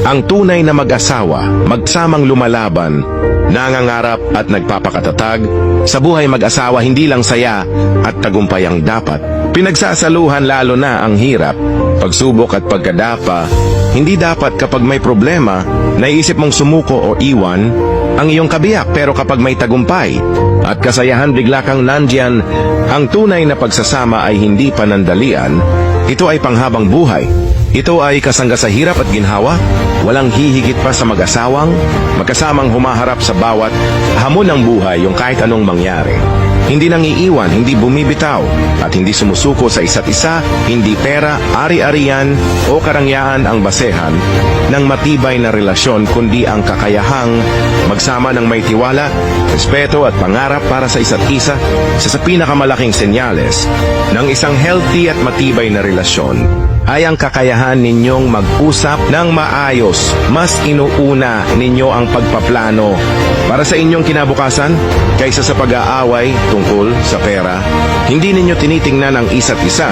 Ang tunay na mag-asawa, magsamang lumalaban, nangangarap at nagpapakatatag. Sa buhay mag-asawa, hindi lang saya at tagumpay ang dapat. Pinagsasaluhan lalo na ang hirap, pagsubok at pagkadapa. Hindi dapat kapag may problema, naiisip mong sumuko o iwan ang iyong kabiyak, pero kapag may tagumpay at kasayahan bigla kang nandyan. Ang tunay na pagsasama ay hindi panandalian. Ito ay panghabang buhay. Ito ay kasangga sa hirap at ginhawa. Walang hihigit pa sa mag-asawang magkasamang humaharap sa bawat hamon ng buhay, yung kahit anong mangyari. Hindi nang iiwan, hindi bumibitaw, at hindi sumusuko sa isa't isa. Hindi pera, ari-arian o karangyaan ang basehan ng matibay na relasyon, kundi ang kakayahang magsama ng may tiwala, respeto at pangarap para sa isa't isa. Isa sa pinakamalaking senyales ng isang healthy at matibay na relasyon ay ang kakayahan ninyong mag-usap ng maayos. Mas inuuna ninyo ang pagpaplano para sa inyong kinabukasan kaysa sa pag-aaway tungkol sa pera. Hindi ninyo tinitingnan ang isa't isa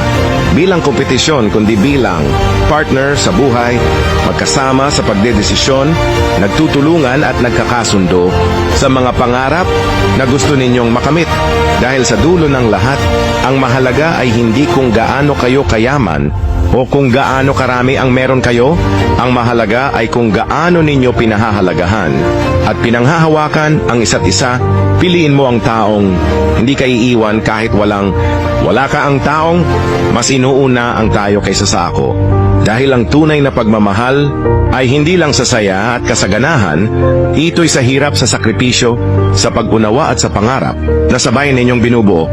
bilang kompetisyon, kundi bilang partner sa buhay, magkasama sa pagdedesisyon, nagtutulungan at nagkakasundo sa mga pangarap na gusto ninyong makamit. Dahil sa dulo ng lahat, ang mahalaga ay hindi kung gaano kayo kayaman o kung gaano karami ang meron kayo. Ang mahalaga ay kung gaano ninyo pinahahalagahan at pinanghahawakan ang isa't isa. Piliin mo ang taong hindi ka iiwan kahit wala ka. Ang taong mas inuuna ang tayo kaysa sa ako. Dahil ang tunay na pagmamahal ay hindi lang sa saya at kasaganahan, ito'y sa hirap, sa sakripisyo, sa pag-unawa at sa pangarap na sabay ninyong binubuo.